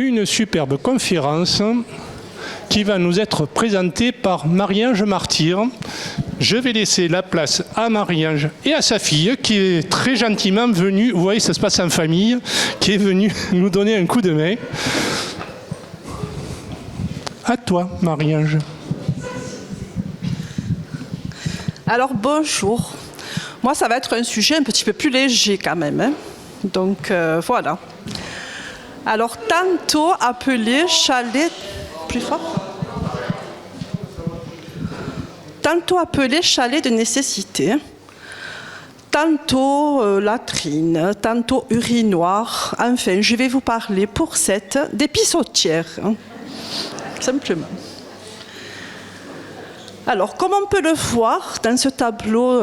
une superbe conférence qui va nous être présentée par Marie-Ange Martyr. Je vais laisser la place à Marie-Ange et à sa fille qui est très gentiment venue, vous voyez ça se passe en famille, qui est venue nous donner un coup de main. À toi Marie-Ange. Alors bonjour, moi ça va être un sujet un petit peu plus léger quand même, hein. Donc voilà. Alors tantôt appelé chalet, plus fort. Tantôt appelé chalet de nécessité, tantôt latrine, tantôt urinoir. Enfin, je vais vous parler pour cette d'épissotière, hein, simplement. Alors, comme on peut le voir dans ce tableau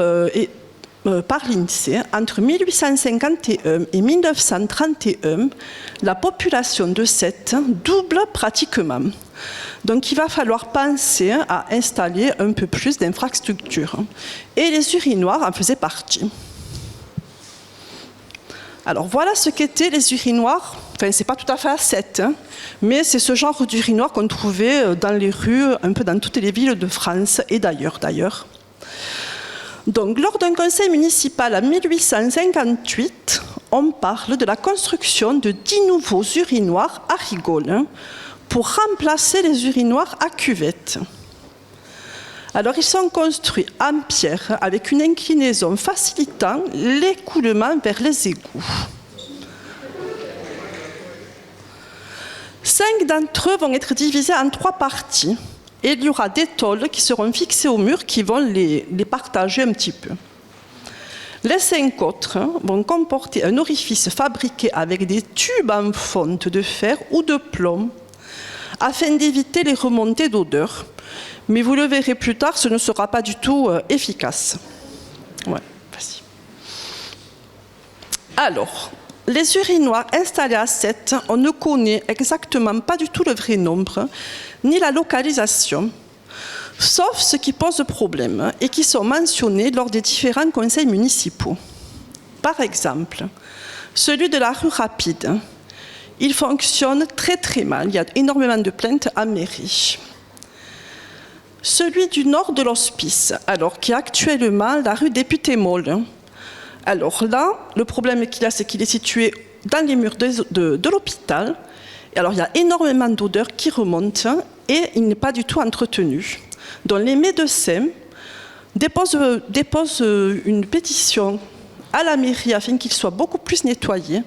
par l'INSEE, entre 1851 et 1931, la population de Sète double pratiquement. Donc il va falloir penser à installer un peu plus d'infrastructures. Et les urinoirs en faisaient partie. Alors voilà ce qu'étaient les urinoirs. Enfin, c'est pas tout à fait à Sète, hein, mais c'est ce genre d'urinoir qu'on trouvait dans les rues, un peu dans toutes les villes de France et d'ailleurs. Donc, lors d'un conseil municipal en 1858, on parle de la construction de 10 nouveaux urinoirs à Rigoles, hein, pour remplacer les urinoirs à cuvette. Alors, ils sont construits en pierre avec une inclinaison facilitant l'écoulement vers les égouts. 5 d'entre eux vont être divisés en 3 parties. Et il y aura des tôles qui seront fixées au mur qui vont les partager un petit peu. Les 5 autres vont comporter un orifice fabriqué avec des tubes en fonte de fer ou de plomb afin d'éviter les remontées d'odeur. Mais vous le verrez plus tard, ce ne sera pas du tout efficace. Ouais, vas-y. Alors, les urinoirs installés à Sète, on ne connaît exactement pas du tout le vrai nombre, ni la localisation, sauf ce qui pose problème et qui sont mentionnés lors des différents conseils municipaux. Par exemple, celui de la rue Rapide, il fonctionne très très mal, il y a énormément de plaintes en mairie. Celui du nord de l'hospice, alors qui est actuellement la rue Député-Molle. Alors là, le problème qu'il a, c'est qu'il est situé dans les murs de l'hôpital. Et alors il y a énormément d'odeurs qui remontent et il n'est pas du tout entretenu. Donc les médecins déposent une pétition à la mairie afin qu'il soit beaucoup plus nettoyé.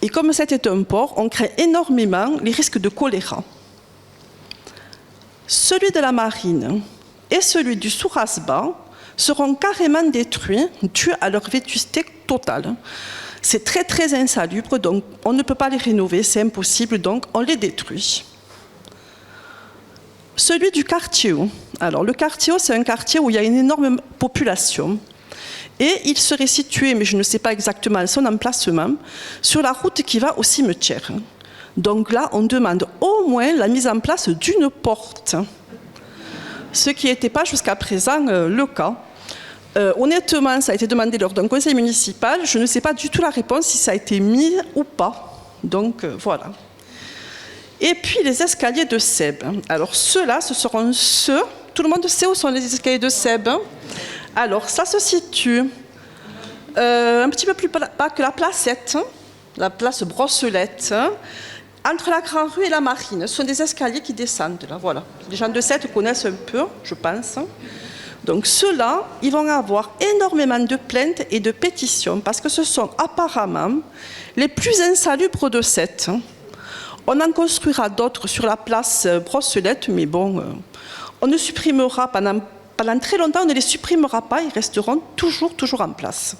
Et comme c'était un port, on craint énormément les risques de choléra. Celui de la Marine et celui du Sourasbas seront carrément détruits, dus à leur vétusté totale. C'est très très insalubre, donc on ne peut pas les rénover, c'est impossible, donc on les détruit. Celui du quartier haut. Alors le quartier haut, c'est un quartier où il y a une énorme population. Et il serait situé, mais je ne sais pas exactement son emplacement, sur la route qui va au cimetière. Donc là, on demande au moins la mise en place d'une porte. Ce qui n'était pas jusqu'à présent le cas. Honnêtement, ça a été demandé lors d'un conseil municipal. Je ne sais pas du tout la réponse, si ça a été mis ou pas. Donc voilà. Et puis les escaliers de Sèbe. Alors ceux-là, ce seront ceux... Tout le monde sait où sont les escaliers de Sèbe. Alors ça se situe un petit peu plus bas que la placette, la place Brosselette, entre la Grande Rue et la Marine. Ce sont des escaliers qui descendent là, voilà. Les gens de Sète connaissent un peu, je pense. Donc ceux-là, ils vont avoir énormément de plaintes et de pétitions parce que ce sont apparemment les plus insalubres de Sète. On en construira d'autres sur la place Brosselette, mais bon, on ne supprimera pendant très longtemps, on ne les supprimera pas, ils resteront toujours en place.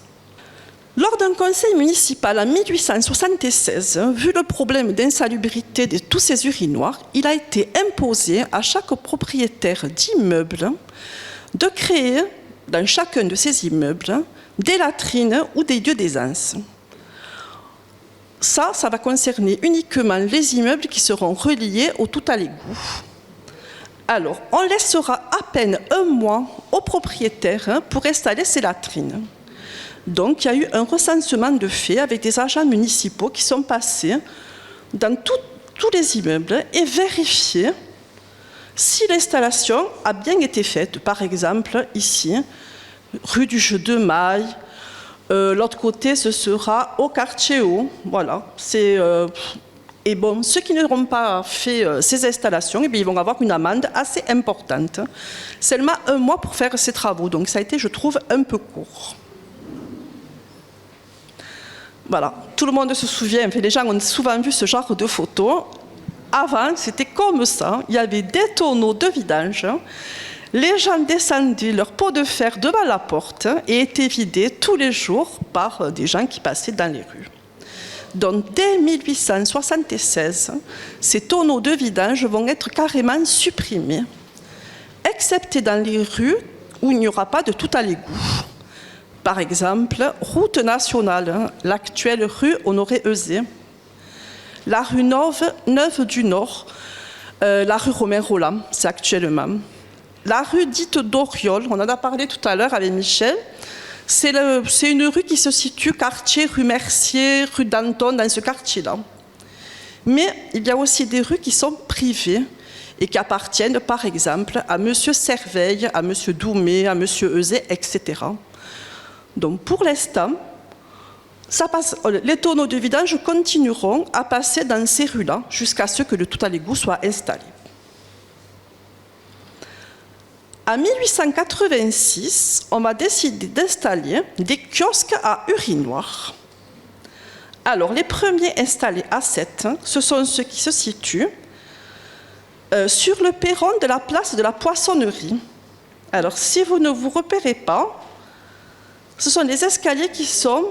Lors d'un conseil municipal en 1876, vu le problème d'insalubrité de tous ces urinoirs, il a été imposé à chaque propriétaire d'immeuble de créer dans chacun de ces immeubles des latrines ou des lieux d'aisance. Ça va concerner uniquement les immeubles qui seront reliés au tout à l'égout. Alors, on laissera à peine un mois aux propriétaires pour installer ces latrines. Donc, il y a eu un recensement de faits avec des agents municipaux qui sont passés dans tous les immeubles et vérifier si l'installation a bien été faite. Par exemple, ici, rue du Jeu de Maille. L'autre côté, ce sera au quartier haut. Voilà. Et bon, ceux qui n'auront pas fait ces installations, eh bien, ils vont avoir une amende assez importante. Seulement 1 mois pour faire ces travaux. Donc ça a été, je trouve, un peu court. Voilà. Tout le monde se souvient, enfin, les gens ont souvent vu ce genre de photos. Avant, c'était comme ça. Il y avait des tonneaux de vidange. Les gens descendaient leur pot de fer devant la porte et étaient vidés tous les jours par des gens qui passaient dans les rues. Donc, dès 1876, ces tonneaux de vidange vont être carrément supprimés, excepté dans les rues où il n'y aura pas de tout à l'égout. Par exemple, route nationale, l'actuelle rue Honoré-Euzet, la rue Neuve du Nord, la rue Romain-Rolland, c'est actuellement. La rue dite d'Oriol, on en a parlé tout à l'heure avec Michel, c'est une rue qui se situe quartier rue Mercier, rue Danton, dans ce quartier-là. Mais il y a aussi des rues qui sont privées et qui appartiennent par exemple à M. Serveille, à M. Doumet, à M. Euzet, etc. Donc pour l'instant, les tonneaux de vidange continueront à passer dans ces rues-là jusqu'à ce que le tout à l'égout soit installé. En 1886, on va décider d'installer des kiosques à urinoir. Alors, les premiers installés à Sète, ce sont ceux qui se situent sur le perron de la place de la Poissonnerie. Alors, si vous ne vous repérez pas, ce sont les escaliers qui sont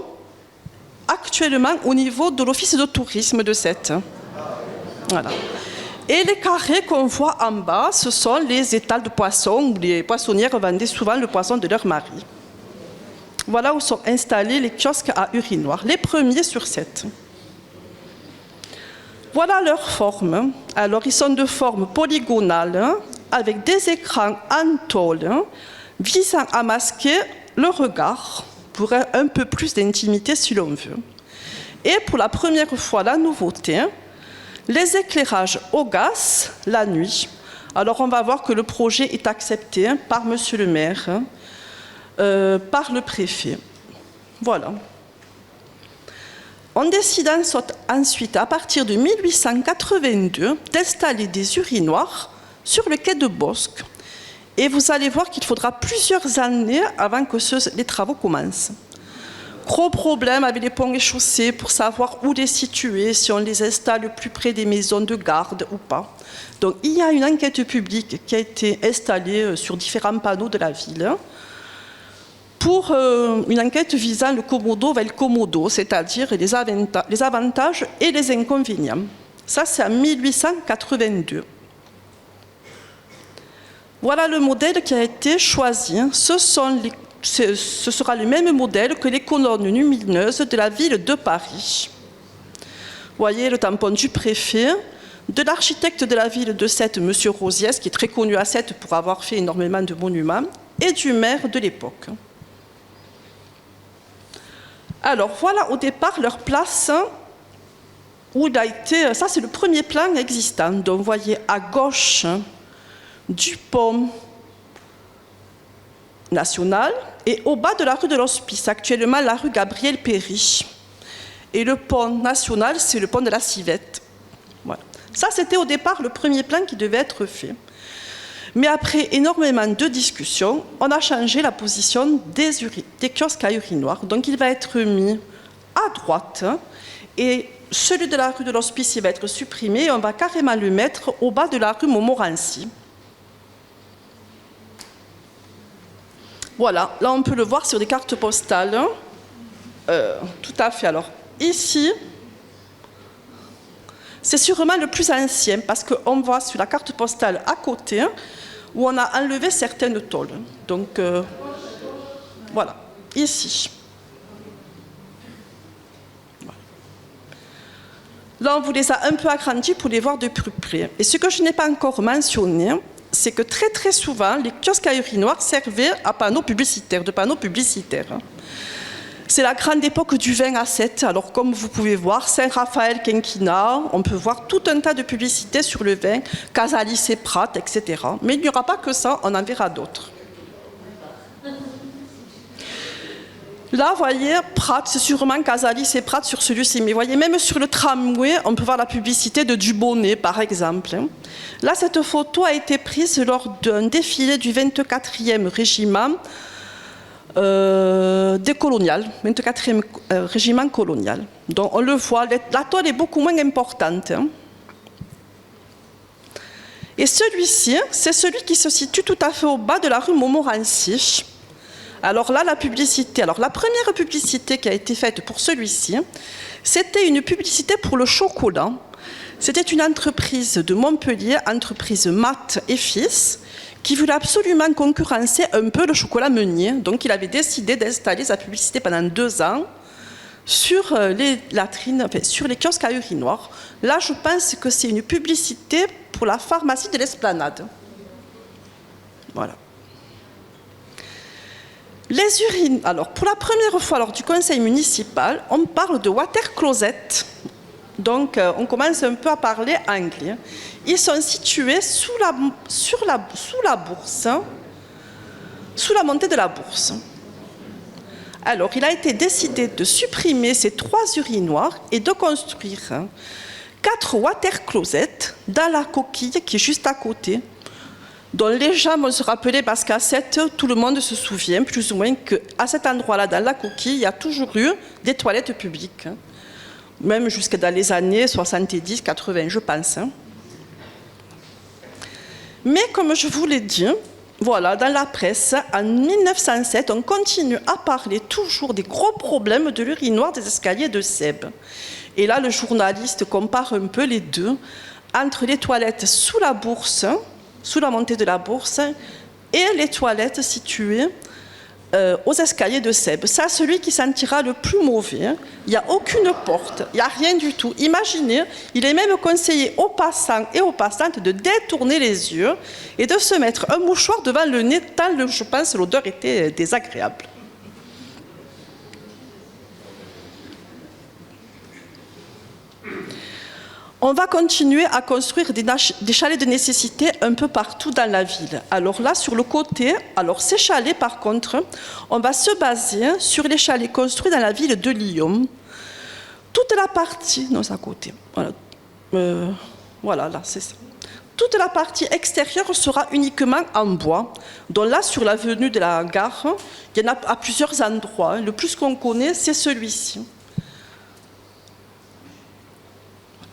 actuellement au niveau de l'office de tourisme de Sète. Voilà. Et les carrés qu'on voit en bas, ce sont les étals de poissons où les poissonnières vendaient souvent le poisson de leur mari. Voilà où sont installés les kiosques à urinoir, les premiers sur Sète. Voilà leur forme. Alors, ils sont de forme polygonale, avec des écrans en tôle, visant à masquer le regard pour un peu plus d'intimité si l'on veut. Et pour la première fois, la nouveauté, les éclairages au gaz la nuit. Alors on va voir que le projet est accepté par monsieur le maire, par le préfet. Voilà. On décide ensuite, à partir de 1882, d'installer des urinoirs sur le quai de Bosc. Et vous allez voir qu'il faudra plusieurs années avant que les travaux commencent. Gros problème avec les ponts et chaussées pour savoir où les situer, si on les installe plus près des maisons de garde ou pas. Donc il y a une enquête publique qui a été installée sur différents panneaux de la ville pour une enquête visant le commodo vers le commodo, c'est-à-dire les avantages et les inconvénients. Ça, c'est en 1882. Voilà le modèle qui a été choisi. Ce sera le même modèle que les colonnes lumineuses de la ville de Paris. Vous voyez le tampon du préfet, de l'architecte de la ville de Sète, M. Rosiès, qui est très connu à Sète pour avoir fait énormément de monuments, et du maire de l'époque. Alors voilà au départ leur place où il a été... Ça c'est le premier plan existant. Donc vous voyez à gauche du pont national et au bas de la rue de l'Hospice, actuellement la rue Gabriel-Péry. Et le pont national, c'est le pont de la Civette. Voilà. Ça, c'était au départ le premier plan qui devait être fait. Mais après énormément de discussions, on a changé la position des kiosques à urinoir. Donc il va être mis à droite et celui de la rue de l'Hospice il va être supprimé et on va carrément le mettre au bas de la rue Montmorency. Voilà, là on peut le voir sur des cartes postales. Tout à fait. Alors ici, c'est sûrement le plus ancien parce qu'on voit sur la carte postale à côté où on a enlevé certaines tôles. Donc voilà, ici. Voilà. Là on vous les a un peu agrandis pour les voir de plus près. Et ce que je n'ai pas encore mentionné, c'est que très très souvent, les kiosques à urinoir servaient à panneaux publicitaires, de panneaux publicitaires. C'est la grande époque du vin à 7. Alors, comme vous pouvez voir, Saint-Raphaël Quinquina, on peut voir tout un tas de publicités sur le vin, Casalis et Prat, etc. Mais il n'y aura pas que ça, on en verra d'autres. Là, vous voyez, Prat, c'est sûrement Casalis et Prat sur celui-ci. Mais vous voyez, même sur le tramway, on peut voir la publicité de Dubonnet, par exemple. Là, cette photo a été prise lors d'un défilé du 24e régiment décolonial, 24e régiment colonial. Donc, on le voit, la toile est beaucoup moins importante. Et celui-ci, c'est celui qui se situe tout à fait au bas de la rue Montmorency. Alors là, la publicité. Alors la première publicité qui a été faite pour celui-ci, c'était une publicité pour le chocolat. C'était une entreprise de Montpellier, entreprise Mat et Fils, qui voulait absolument concurrencer un peu le chocolat Meunier. Donc il avait décidé d'installer sa publicité pendant 2 ans sur les latrines, enfin, sur les kiosques à urinoir. Là, je pense que c'est une publicité pour la pharmacie de l'Esplanade. Voilà. Les urines, alors pour la première fois lors du conseil municipal, on parle de water closet. Donc on commence un peu à parler anglais. Ils sont situés sous la bourse, sous la montée de la bourse. Alors il a été décidé de supprimer ces 3 urinoirs et de construire 4 water closets dans la coquille qui est juste à côté, dont les gens vont se rappeler parce qu'à 7, tout le monde se souvient plus ou moins qu'à cet endroit-là, dans la coquille, il y a toujours eu des toilettes publiques. Même jusque dans les années 70, 80, je pense. Mais comme je vous l'ai dit, voilà, dans la presse, en 1907, on continue à parler toujours des gros problèmes de l'urinoir des escaliers de Sèbe. Et là, le journaliste compare un peu les deux, entre les toilettes sous la bourse, sous la montée de la bourse, et les toilettes situées aux escaliers de Sèbe. Ça, celui qui sentira le plus mauvais. Il n'y a aucune porte, il n'y a rien du tout. Imaginez, il est même conseillé aux passants et aux passantes de détourner les yeux et de se mettre un mouchoir devant le nez, tant, je pense, l'odeur était désagréable. On va continuer à construire des chalets de nécessité un peu partout dans la ville. Alors là, sur le côté, alors ces chalets, par contre, on va se baser sur les chalets construits dans la ville de Lyon. Toute la partie, non, c'est à côté. Voilà, voilà, là, c'est ça. Toute la partie extérieure sera uniquement en bois. Donc là, sur l'avenue de la gare, il y en a à plusieurs endroits. Le plus qu'on connaît, c'est celui-ci.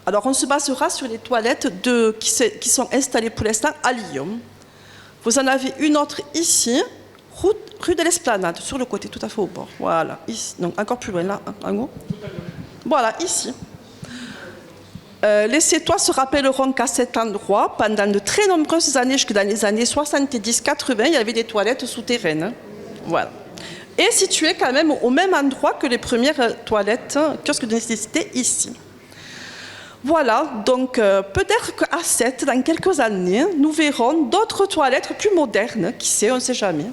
Alors, on se basera sur les toilettes qui sont installées pour l'instant à Lyon. Vous en avez une autre ici, rue de l'Esplanade, sur le côté, tout à fait au bord. Voilà, ici. Non, encore plus loin, là, en haut. Voilà, ici. Les Sétois se rappelleront qu'à cet endroit, pendant de très nombreuses années, jusque dans les années 70-80, il y avait des toilettes souterraines. Voilà. Et situées quand même au même endroit que les premières toilettes, kiosques de nécessité, ici. Voilà, donc peut-être qu'à 7, dans quelques années, nous verrons d'autres toilettes plus modernes, qui sait, on ne sait jamais.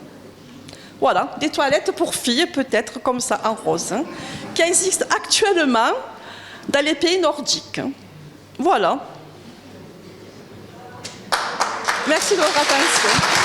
Voilà, des toilettes pour filles, peut-être comme ça, en rose, hein, qui existent actuellement dans les pays nordiques. Voilà. Merci de votre attention.